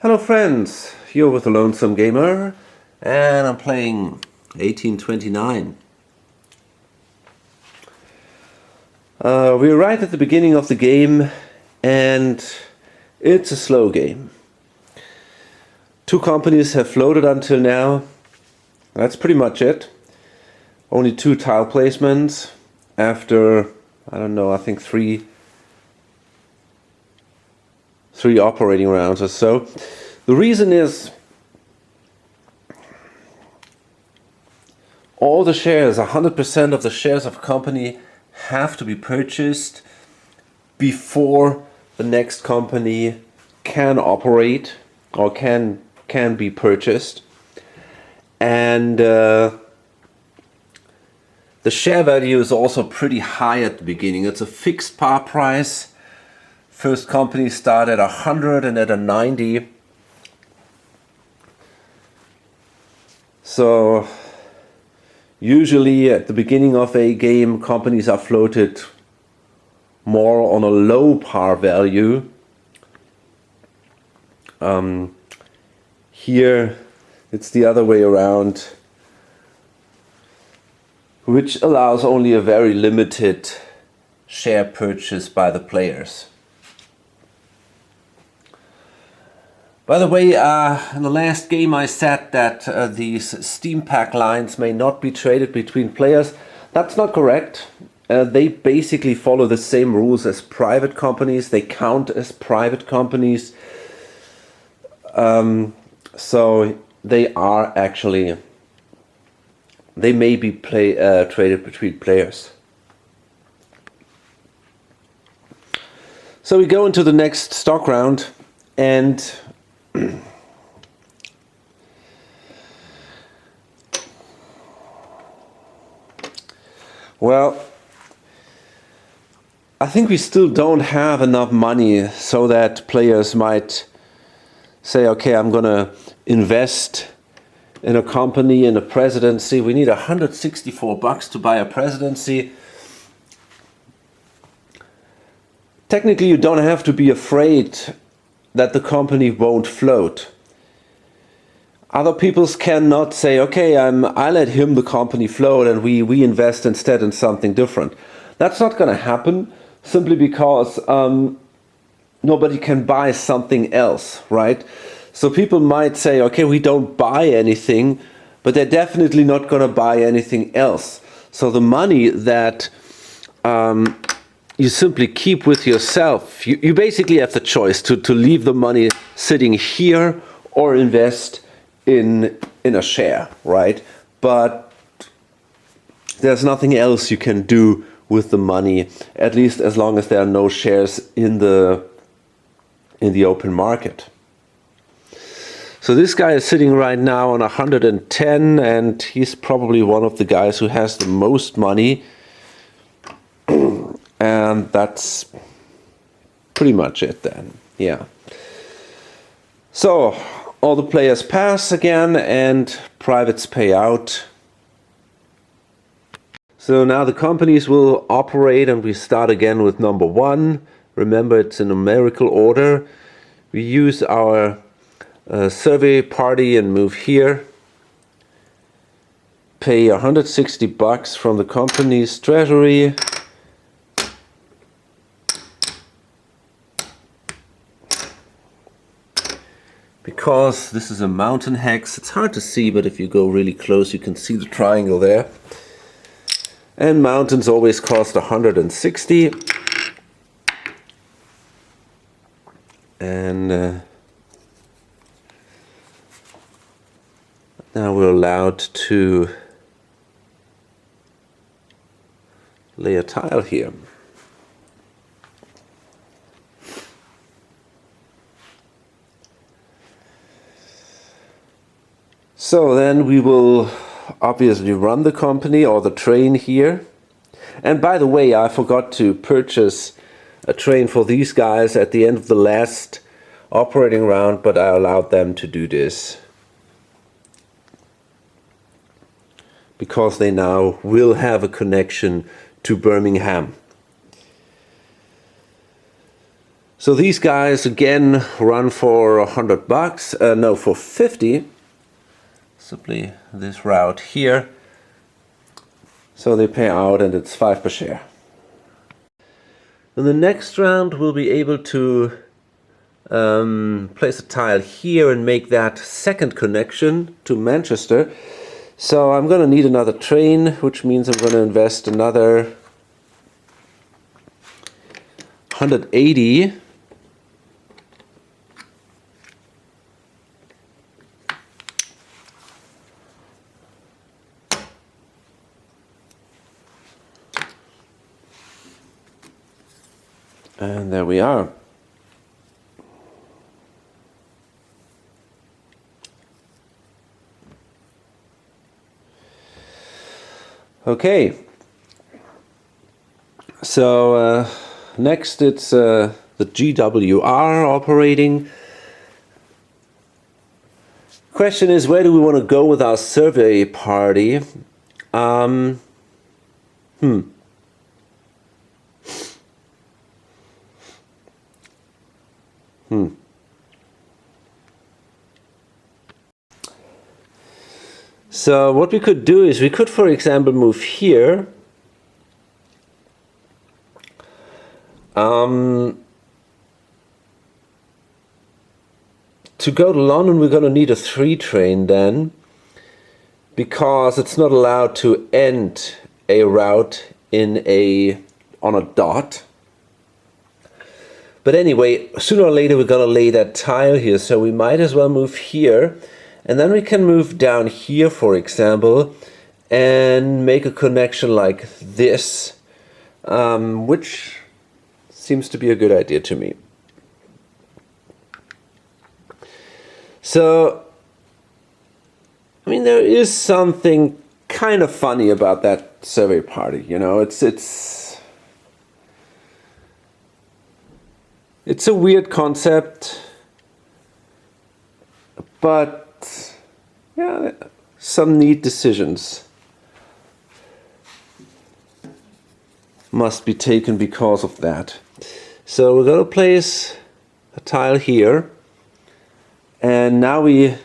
Hello friends, you're with the Lonesome Gamer and I'm playing 1829. We're right at the beginning of the game and it's a slow game. Two companies have floated until now. That's pretty much it. Only two tile placements after, I don't know, I think three operating rounds or so. The reason is all the shares, 100% of the shares of a company have to be purchased before the next company can operate or can be purchased. And the share value is also pretty high at the beginning. It's a fixed par price. First companies start at 100 and at a 90. So usually at the beginning of a game, companies are floated more on a low par value. Here it's the other way around, which allows only a very limited share purchase by the players. By the way, in the last game I said that these Steam Pack lines may not be traded between players. That's not correct. They basically follow the same rules as private companies. They count as private companies. So they are actually, they may be traded between players. So we go into the next stock round and well, I think we still don't have enough money so that players might say, okay, I'm gonna invest in a company, in a presidency. We need $164 to buy a presidency. Technically, you don't have to be afraid that the company won't float. Other peoples cannot say, okay, I let him, the company, float and we invest instead in something different. That's not going to happen simply because nobody can buy something else, right? So people might say, okay, we don't buy anything, but they're definitely not going to buy anything else. So the money that you simply keep with yourself. You basically have the choice to leave the money sitting here or invest in a share, right? But there's nothing else you can do with the money, at least as long as there are no shares in the open market. So this guy is sitting right now on 110 and he's probably one of the guys who has the most money. And that's pretty much it then, yeah. So all the players pass again and privates pay out. So now the companies will operate and we start again with number one. Remember, it's in numerical order. We use our survey party and move here. Pay $160 from the company's treasury. Because this is a mountain hex, it's hard to see, but if you go really close you can see the triangle there. And mountains always cost 160. And now we're allowed to lay a tile here. So then we will obviously run the company or the train here. And by the way, I forgot to purchase a train for these guys at the end of the last operating round, but I allowed them to do this because they now will have a connection to Birmingham. So these guys again run for $100, no, for 50. Simply this route here. So they pay out and it's 5 per share. In the next round we'll be able to place a tile here and make that second connection to Manchester. So I'm going to need another train, which means I'm going to invest another 180. And there we are. Okay. So next it's the GWR operating. Question is, where do we want to go with our survey party? So what we could do is we could, for example, move here. To go to London, we're going to need a 3 train then, because it's not allowed to end a route on a dot. But anyway, sooner or later we're going to lay that tile here, so we might as well move here. And then we can move down here, for example, and make a connection like this, which seems to be a good idea to me. So, I mean, there is something kind of funny about that survey party, you know, it's a weird concept, but yeah, some neat decisions must be taken because of that. So we're going to place a tile here, and now we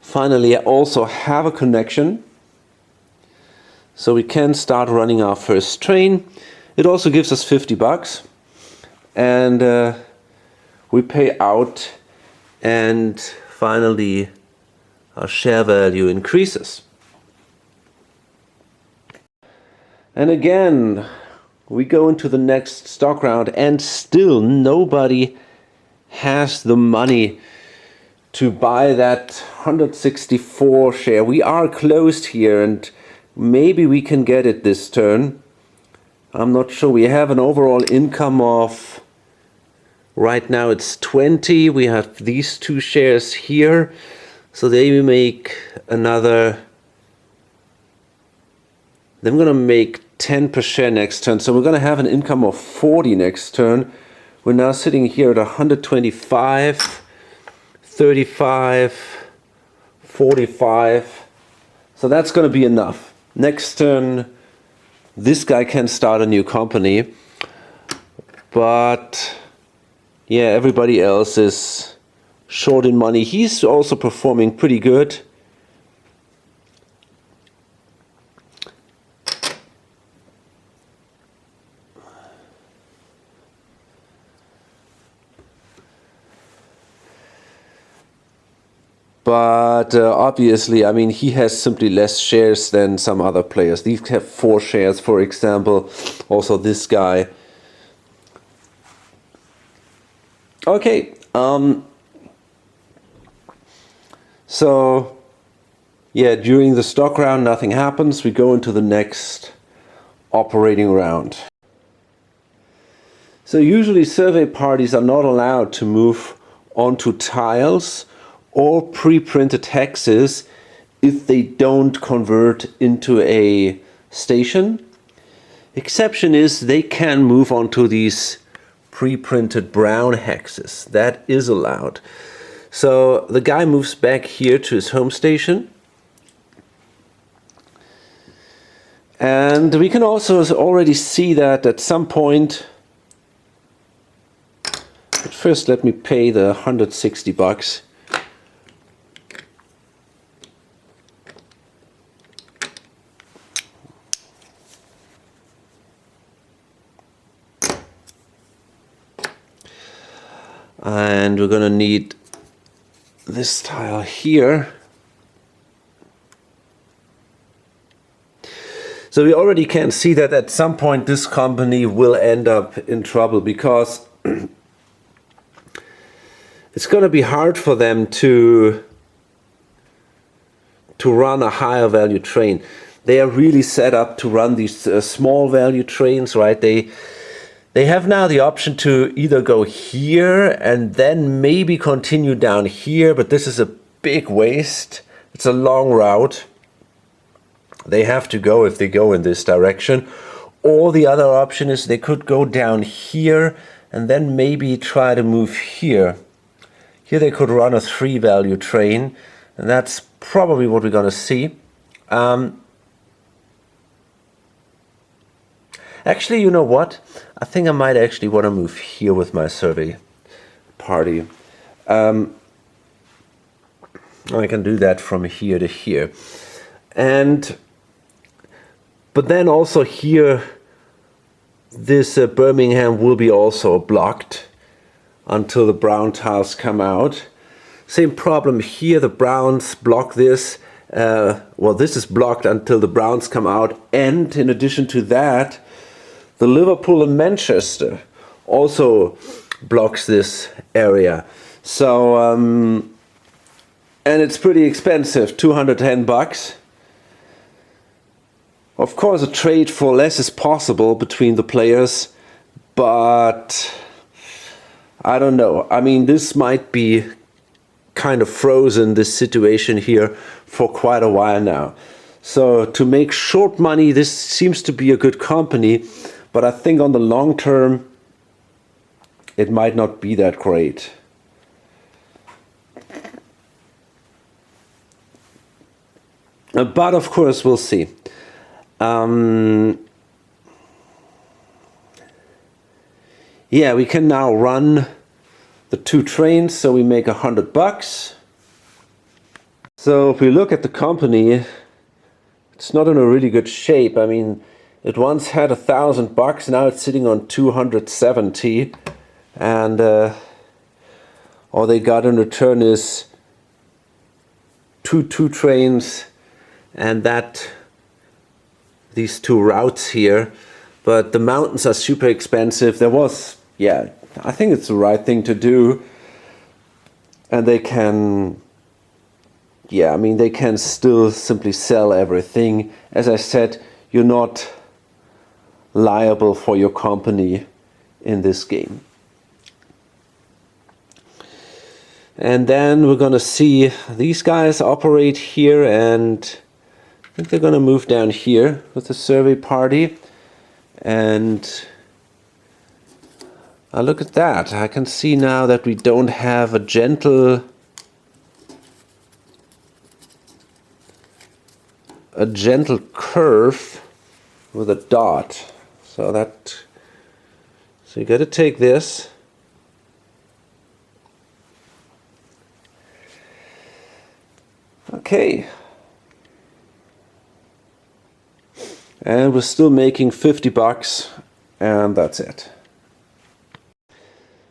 finally also have a connection, so we can start running our first train. It also gives us $50, and we pay out, and finally our share value increases. And again we go into the next stock round, and still nobody has the money to buy that 164 share. We are closed here, and maybe we can get it this turn. I'm not sure. We have an overall income of, right now it's 20. We have these 2 shares here, so they make another, I'm gonna make 10 per share next turn, so we're gonna have an income of 40 next turn. We're now sitting here at 125, 35, 45, so that's gonna be enough. Next turn this guy can start a new company, but yeah, everybody else is short in money. He's also performing pretty good. But obviously, I mean, he has simply less shares than some other players. These have 4 shares, for example. Also this guy. Okay. So, yeah, during the stock round, nothing happens. We go into the next operating round. So usually survey parties are not allowed to move onto tiles or pre-printed hexes if they don't convert into a station. Exception is they can move onto these pre-printed brown hexes. That is allowed. So the guy moves back here to his home station. And we can also already see that at some point But first let me pay the 160 bucks. And we're gonna need this tile here. So we already can see that at some point this company will end up in trouble, because it's going to be hard for them to run a higher value train. They are really set up to run these small value trains, right? They have now the option to either go here and then maybe continue down here, but this is a big waste. It's a long route they have to go if they go in this direction. Or the other option is they could go down here and then maybe try to move here. Here they could run a 3 value train, and that's probably what we're going to see. Actually, you know what? I think I might actually want to move here with my survey party. I can do that from here to here. But then also here, this Birmingham will be also blocked until the brown tiles come out. Same problem here, the browns block this. Well, this is blocked until the browns come out. And in addition to that, the Liverpool and Manchester also blocks this area. So, and it's pretty expensive, 210 bucks. Of course, a trade for less is possible between the players, but I don't know. I mean, this might be kind of frozen, this situation here, for quite a while now. So to make short money, this seems to be a good company, but I think on the long term, it might not be that great. But of course, we'll see. Yeah, we can now run the 2 trains, so we make 100 bucks. So if we look at the company, it's not in a really good shape. I mean, it once had 1,000 bucks, now it's sitting on 270, and all they got in return is two trains and these 2 routes here. But the mountains are super expensive. There was, yeah, I think it's the right thing to do. And they can, yeah, I mean, they can still simply sell everything. As I said, you're not liable for your company in this game. And then we're gonna see these guys operate here, and I think they're gonna move down here with the survey party. And look at that. I can see now that we don't have a gentle curve with a dot. So you got to take this. Okay. And we're still making 50 bucks, and that's it.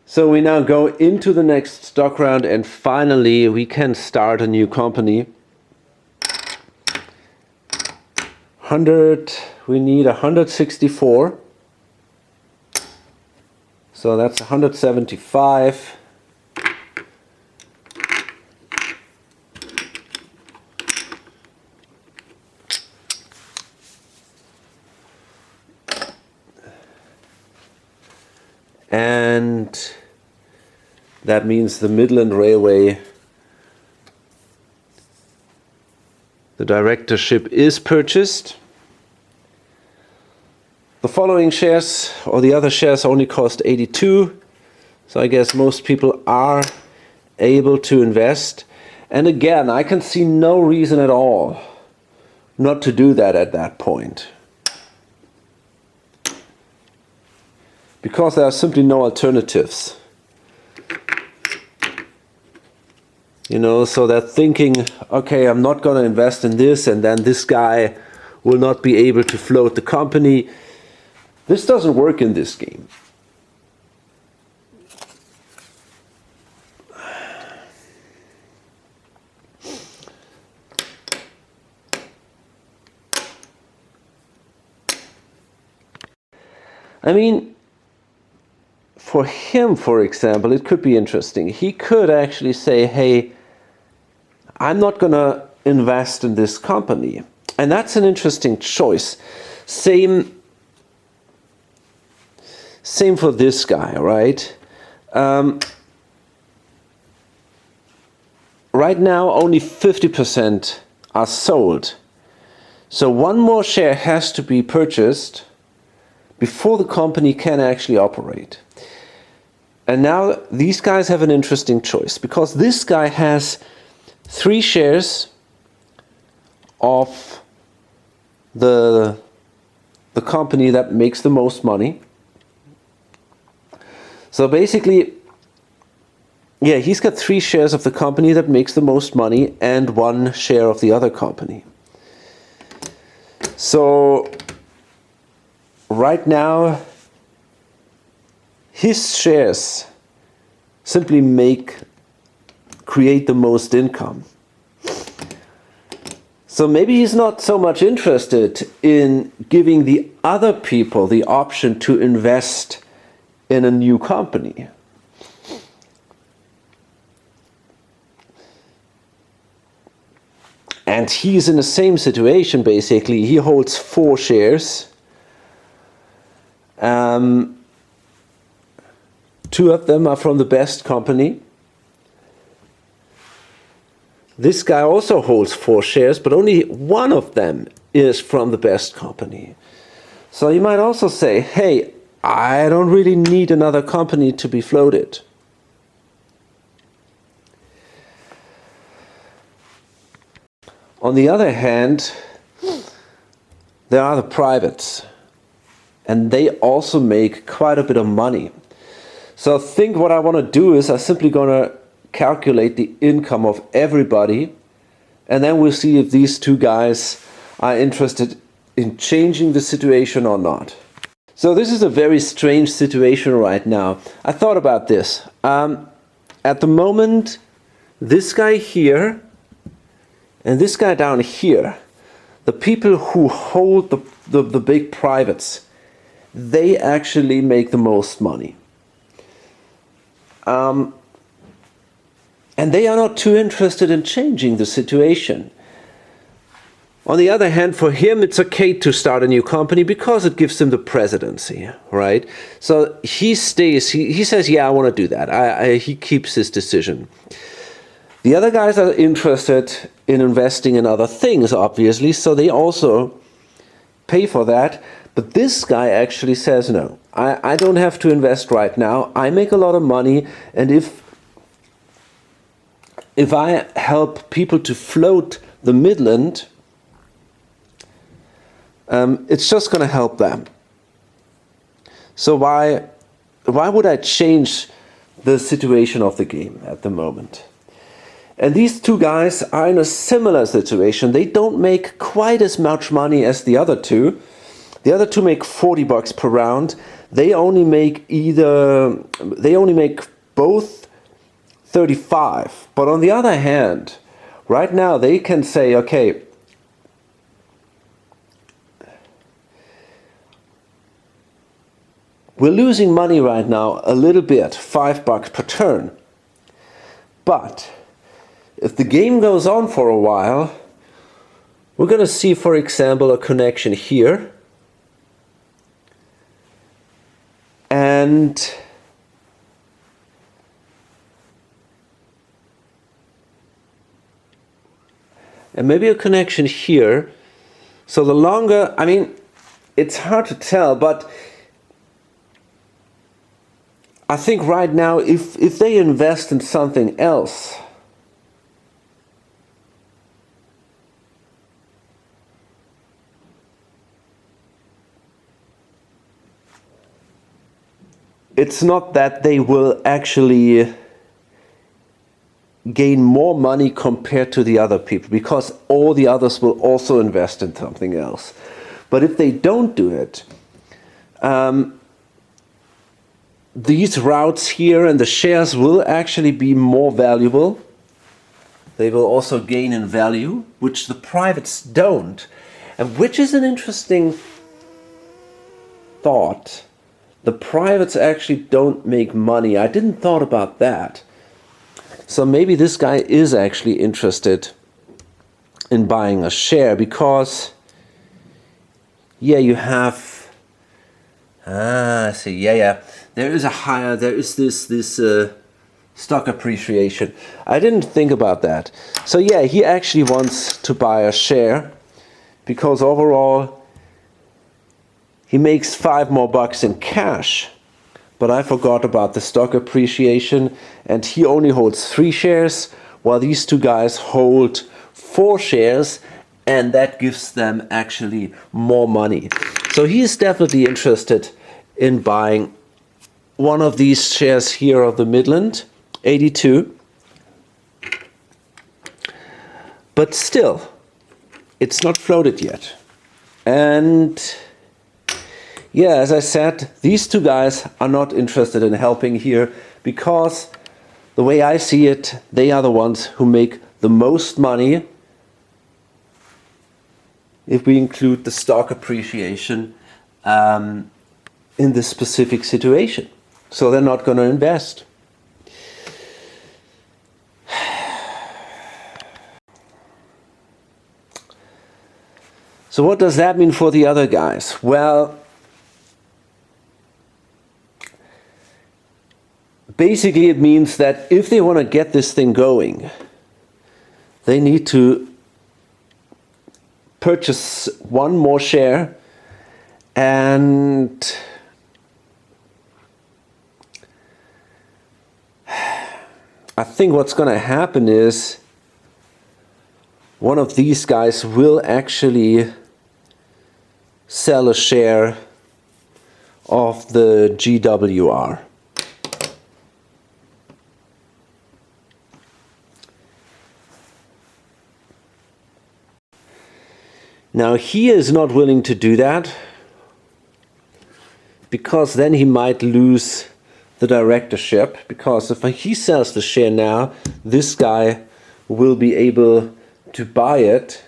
So we now go into the next stock round, and finally we can start a new company. 100, we need 164. So that's 175. And that means the Midland Railway, the directorship is purchased. The following shares, or the other shares, only cost 82. So I guess most people are able to invest. And again, I can see no reason at all not to do that at that point, because there are simply no alternatives. So they're thinking, okay, I'm not going to invest in this, and then this guy will not be able to float the company. This doesn't work in this game. I mean, for him, for example, it could be interesting. He could actually say, hey, I'm not going to invest in this company. And that's an interesting choice. Same for this guy, right? Right now, only 50% are sold. So one more share has to be purchased before the company can actually operate. And now these guys have an interesting choice, because this guy has 3 shares of the company that makes the most money. So basically, yeah, he's got 3 shares of the company that makes the most money and 1 share of the other company. So right now, his shares simply create the most income. So maybe he's not so much interested in giving the other people the option to invest in a new company. And he's in the same situation, basically. He holds 4 shares. 2 of them are from the best company. This guy also holds 4 shares, but only 1 of them is from the best company. So you might also say, hey, I don't really need another company to be floated. On the other hand, there are the privates, and they also make quite a bit of money. So I think what I want to do is I'm simply going to calculate the income of everybody, and then we'll see if these 2 guys are interested in changing the situation or not. So this is a very strange situation right now. I thought about this. At the moment, this guy here and this guy down here, the people who hold the big privates, they actually make the most money. And they are not too interested in changing the situation. On the other hand, for him, it's okay to start a new company because it gives him the presidency, right? So he stays, he says, yeah, I want to do that. He keeps his decision. The other guys are interested in investing in other things, obviously, so they also pay for that. But this guy actually says, no, I don't have to invest right now. I make a lot of money, and if I help people to float the Midland, it's just going to help them. So why would I change the situation of the game at the moment? And these 2 guys are in a similar situation. They don't make quite as much money as the other 2. The other 2 make $40 per round. They only make both 35. But on the other hand, right now they can say, okay, we're losing money right now a little bit, $5 per turn. But if the game goes on for a while, we're going to see, for example, a connection here. And maybe a connection here. So the longer, I mean, it's hard to tell, but I think right now, if they invest in something else, it's not that they will actually gain more money compared to the other people, because all the others will also invest in something else. But if they don't do it, these routes here and the shares will actually be more valuable. They will also gain in value, which the privates don't. And which is an interesting thought. The privates actually don't make money. I didn't thought about that. So maybe this guy is actually interested in buying a share, because yeah, you have I see, yeah, there is this stock appreciation. I didn't think about that. So yeah, he actually wants to buy a share, because overall he makes $5 more in cash. But I forgot about the stock appreciation, and he only holds 3 shares, while these two guys hold 4 shares, and that gives them actually more money. So he is definitely interested in buying one of these shares here of the Midland, 82. But still, it's not floated yet. And yeah, as I said, these two guys are not interested in helping here, because the way I see it, they are the ones who make the most money if we include the stock appreciation in this specific situation. So they're not going to invest. So what does that mean for the other guys? Well, basically it means that if they want to get this thing going, they need to purchase 1 more share, and I think what's going to happen is one of these guys will actually sell a share of the GWR. Now he is not willing to do that, because then he might lose the directorship, because if he sells the share now, this guy will be able to buy it,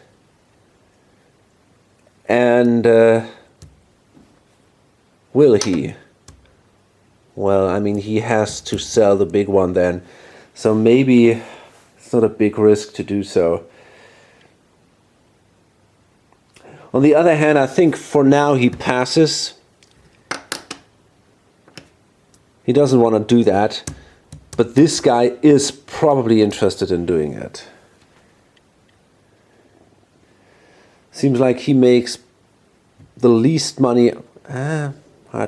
and will he? Well, I mean, he has to sell the big one then, so maybe it's not a big risk to do so. On the other hand, I think for now he passes. He doesn't want to do that, but this guy is probably interested in doing it. Seems like he makes the least money. Hard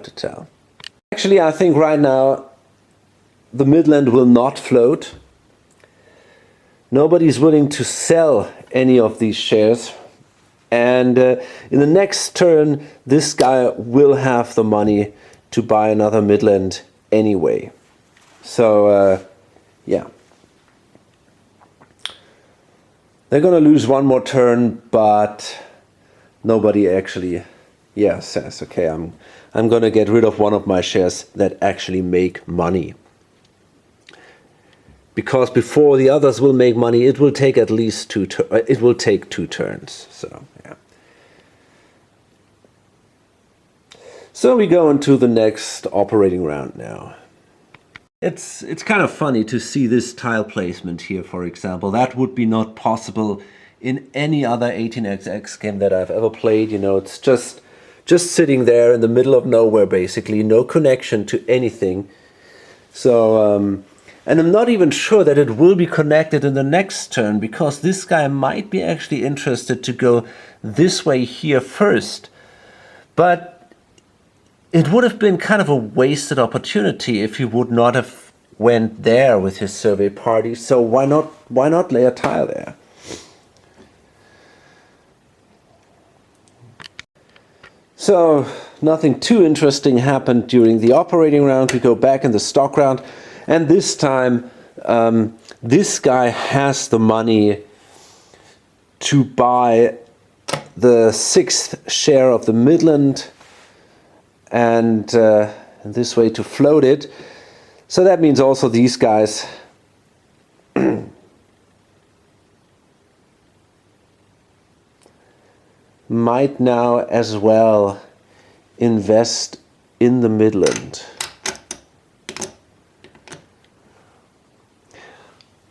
to tell. Actually, I think right now the Midland will not float. Nobody's willing to sell any of these shares. And in the next turn, this guy will have the money to buy another Midland anyway. So, yeah. They're going to lose 1 more turn, but nobody actually, says, okay, I'm going to get rid of one of my shares that actually make money. Because before the others will make money, it will take at least 2 turns. So, yeah. So we go into the next operating round now. It's kind of funny to see this tile placement here, for example. That would be not possible in any other 18xx game that I've ever played. You know, it's just sitting there in the middle of nowhere, basically, no connection to anything. So, and I'm not even sure that it will be connected in the next turn, because this guy might be actually interested to go this way here first. But it would have been kind of a wasted opportunity if he would not have went there with his survey party. So why not lay a tile there? So nothing too interesting happened during the operating round. We go back in the stock round, and this time This guy has the money to buy the 6th share of the Midland and this way to float it. So that means also these guys might now as well invest in the Midland.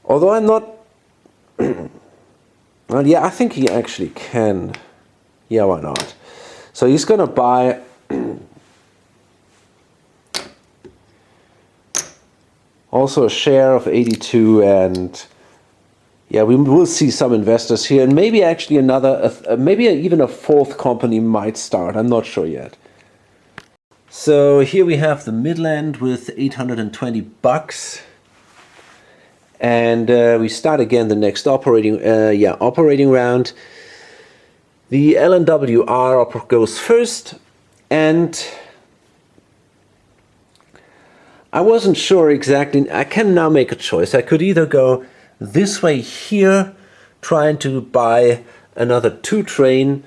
Although I'm not... well, yeah, I think he actually can. Yeah, why not? So he's going to buy... also a share of 82, and yeah, we will see some investors here, and maybe actually another, maybe even a 4th company might start. I'm not sure yet. So here we have the Midland with 820 bucks, and we start again the next operating round. The LNWR goes first, and I wasn't sure exactly. I can now make a choice. I could either go this way here, trying to buy another 2 train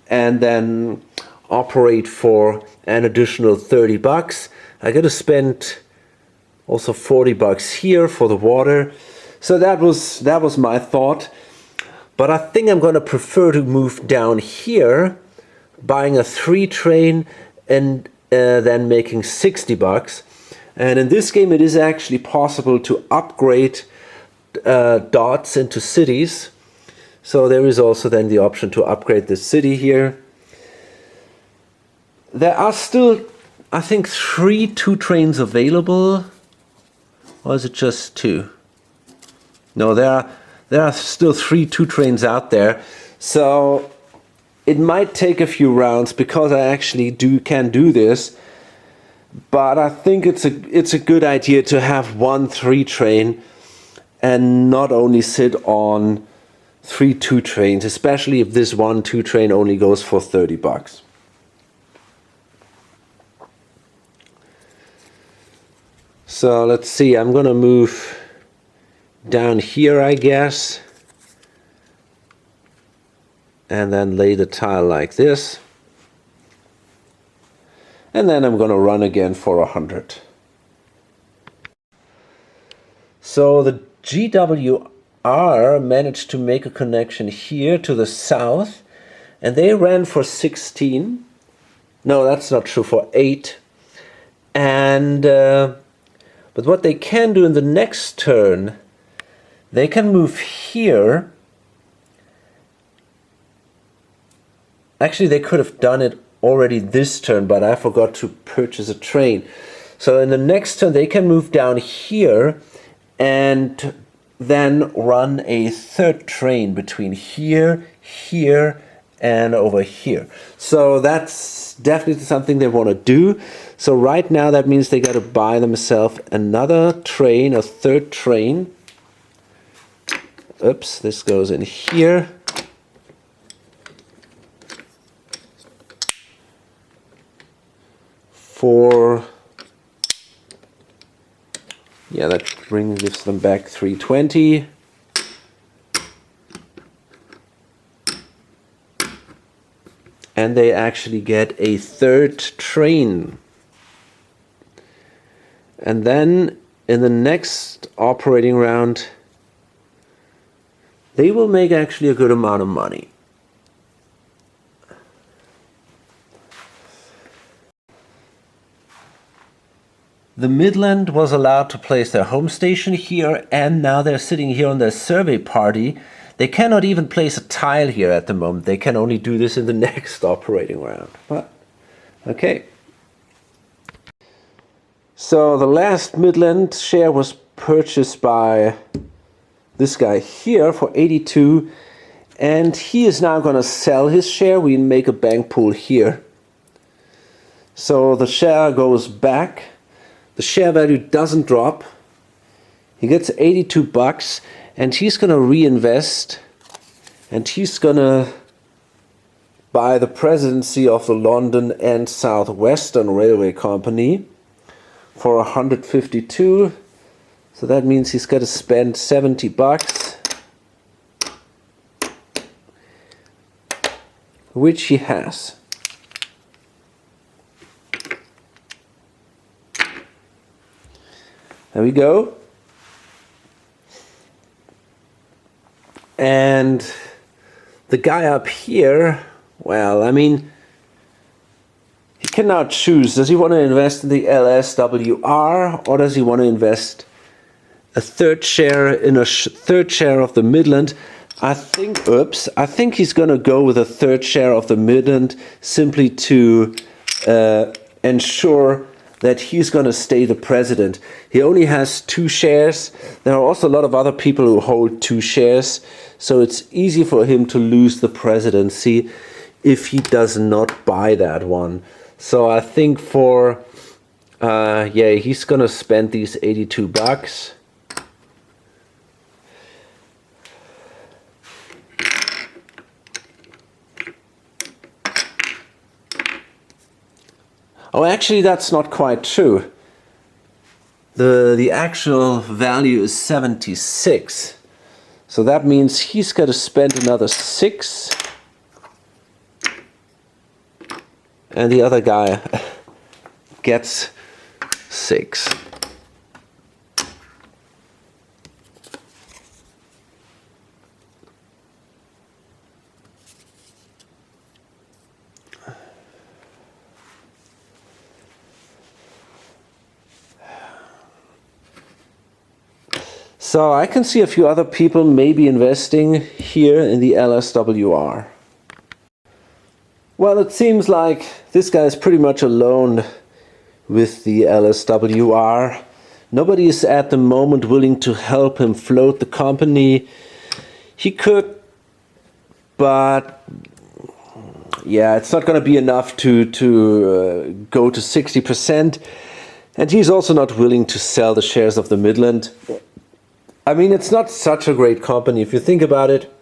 and then operate for an additional 30 bucks. I got to spend also 40 bucks here for the water. So that was my thought. But I think I'm going to prefer to move down here, buying a 3 train and then making 60 bucks. And in this game, it is actually possible to upgrade dots into cities. So there is also then the option to upgrade the city here. There are still, I think, 3 2 trains available. Or is it just 2? No, there are still 3 2 trains out there. So it might take a few rounds because I actually can do this. But I think it's a good idea to have 1 3 train and not only sit on 3 2 trains, especially if this 1 2 train only goes for 30 bucks. So let's see, I'm gonna move down here, I guess, and then lay the tile like this. And then I'm going to run again for 100. So the GWR managed to make a connection here to the south, and they ran for 16. No, that's not true, for 8. And but what they can do in the next turn, they can move here. Actually, they could have done it already this turn, but I forgot to purchase a train. So in the next turn they can move down here and then run a 3rd train between here, here, and over here. So that's definitely something they want to do. So right now that means they got to buy themselves another train, a 3rd train. Oops, this goes in here. Yeah, that gives them back 320. And they actually get a 3rd train. And then in the next operating round, they will make actually a good amount of money. The Midland was allowed to place their home station here, and now they're sitting here on their survey party. They cannot even place a tile here at the moment. They can only do this in the next operating round. But, okay. So the last Midland share was purchased by this guy here for 82, and he is now going to sell his share. We make a bank pool here. So the share goes back. The share value doesn't drop. He gets 82 bucks, and he's going to reinvest, and he's going to buy the presidency of the London and South Western Railway Company for 152. So that means he's got to spend 70 bucks, which he has. There we go. And the guy up here, well, I mean, he can now choose. Does he want to invest in the LSWR, or does he want to invest a third share in a third share of the Midland? I think he's going to go with a third share of the Midland, simply to ensure that he's going to stay the president. He only has 2 shares. There are also a lot of other people who hold 2 shares, so it's easy for him to lose the presidency if he does not buy that one. So I think for he's going to spend these 82 bucks. Oh, actually, that's not quite true. The actual value is 76. So that means he's got to spend another 6. And the other guy gets 6. So I can see a few other people maybe investing here in the LSWR. Well, it seems like this guy is pretty much alone with the LSWR. Nobody is at the moment willing to help him float the company. He could, but yeah, it's not going to be enough to go to 60%. And he's also not willing to sell the shares of the Midland. I mean, it's not such a great company if you think about it.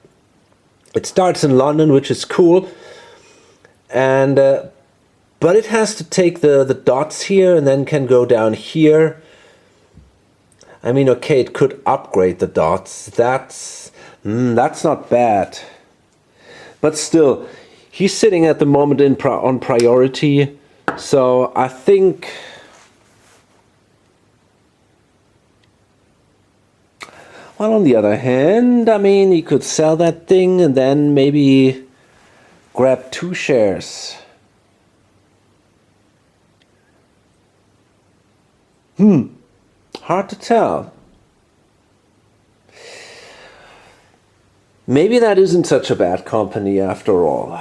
It starts in London, which is cool, and but it has to take the dots here and then can go down here. I mean, okay, it could upgrade the dots. That's not bad, but still, he's sitting at the moment on priority. So I think. Well, on the other hand, I mean, he could sell that thing and then maybe grab 2 shares. Hard to tell. Maybe that isn't such a bad company after all.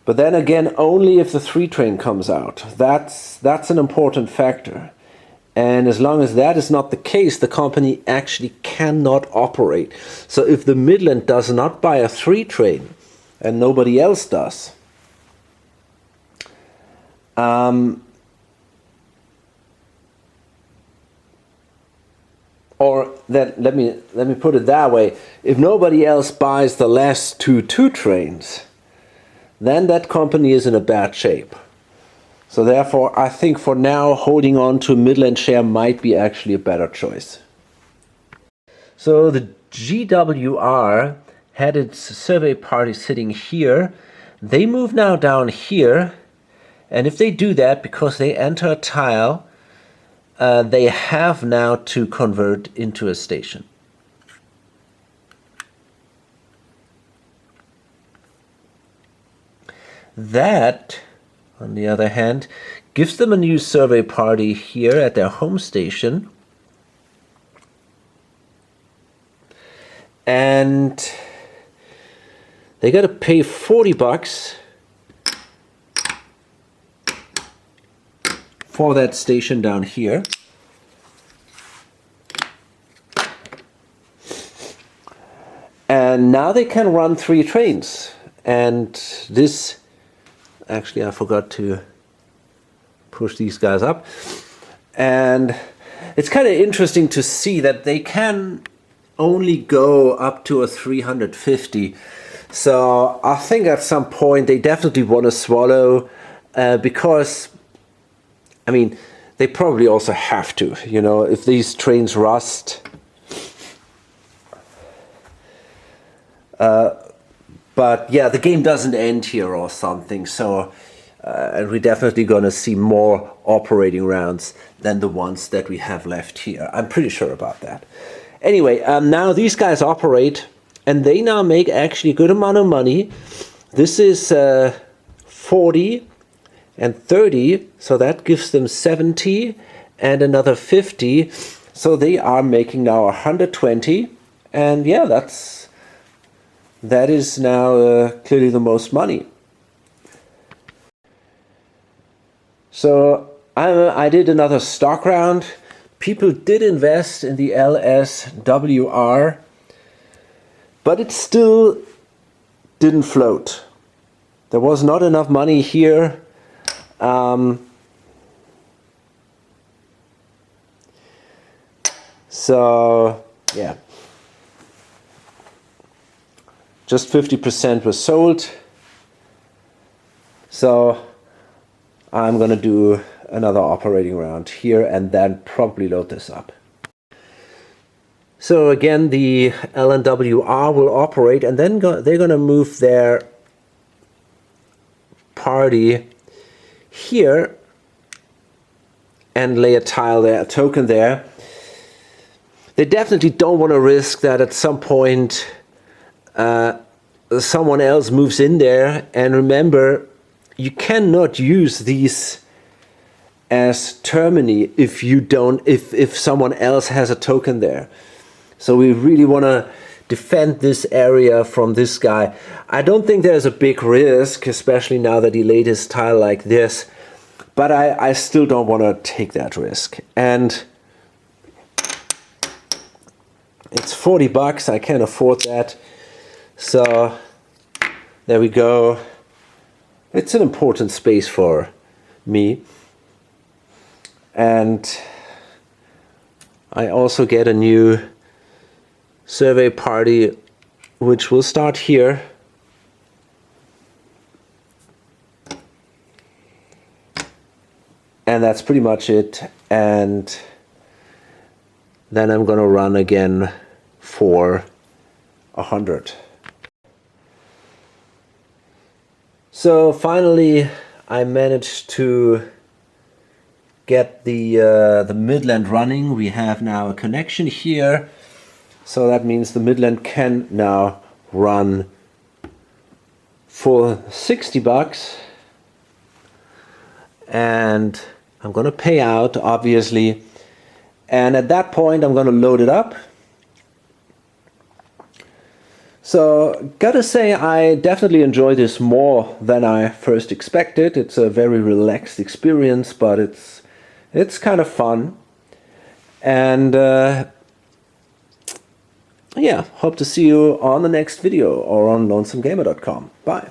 But then again, only if the 3 train comes out. That's an important factor. And as long as that is not the case, the company actually cannot operate. So if the Midland does not buy a 3 train, and nobody else does, or that let me put it that way: if nobody else buys the last 2 trains, then that company is in a bad shape. So therefore, I think for now, holding on to a Midland share might be actually a better choice. So the GWR had its survey party sitting here. They move now down here. And if they do that, because they enter a tile, they have now to convert into a station. That, on the other hand, gives them a new survey party here at their home station. And they got to pay 40 bucks for that station down here. And now they can run 3 trains. And this, actually I forgot to push these guys up. And it's kind of interesting to see that they can only go up to a 350. So I think at some point they definitely want to swallow, because I mean, they probably also have to, you know, if these trains rust. But yeah, the game doesn't end here or something, so and we're definitely gonna see more operating rounds than the ones that we have left here. I'm pretty sure about that. Anyway, now these guys operate, and they now make actually a good amount of money. This is 40 and 30, so that gives them 70 and another 50. So they are making now 120, and yeah, that is now clearly the most money. So I did another stock round. People did invest in the LSWR, but it still didn't float. There was not enough money here. So yeah, just 50% was sold. So I'm gonna do another operating round here and then probably load this up. So again, the LNWR will operate, and then they're gonna move their party here and lay a tile there, a token there. They definitely don't want to risk that at some point someone else moves in there. And remember, you cannot use these as termini if someone else has a token there. So we really want to defend this area from this guy. I don't think there's a big risk, especially now that he laid his tile like this, but I still don't want to take that risk. And it's 40 bucks, I can't afford that. So there we go. It's an important space for me. And I also get a new survey party, which will start here. And that's pretty much it. And then I'm gonna run again for 100. So finally I managed to get the Midland running. We have now a connection here. So that means the Midland can now run for 60 bucks. And I'm gonna pay out, obviously. And at that point, I'm gonna load it up. So, gotta say, I definitely enjoy this more than I first expected. It's a very relaxed experience, but it's kind of fun. And yeah, hope to see you on the next video or on lonesomegamer.com. Bye.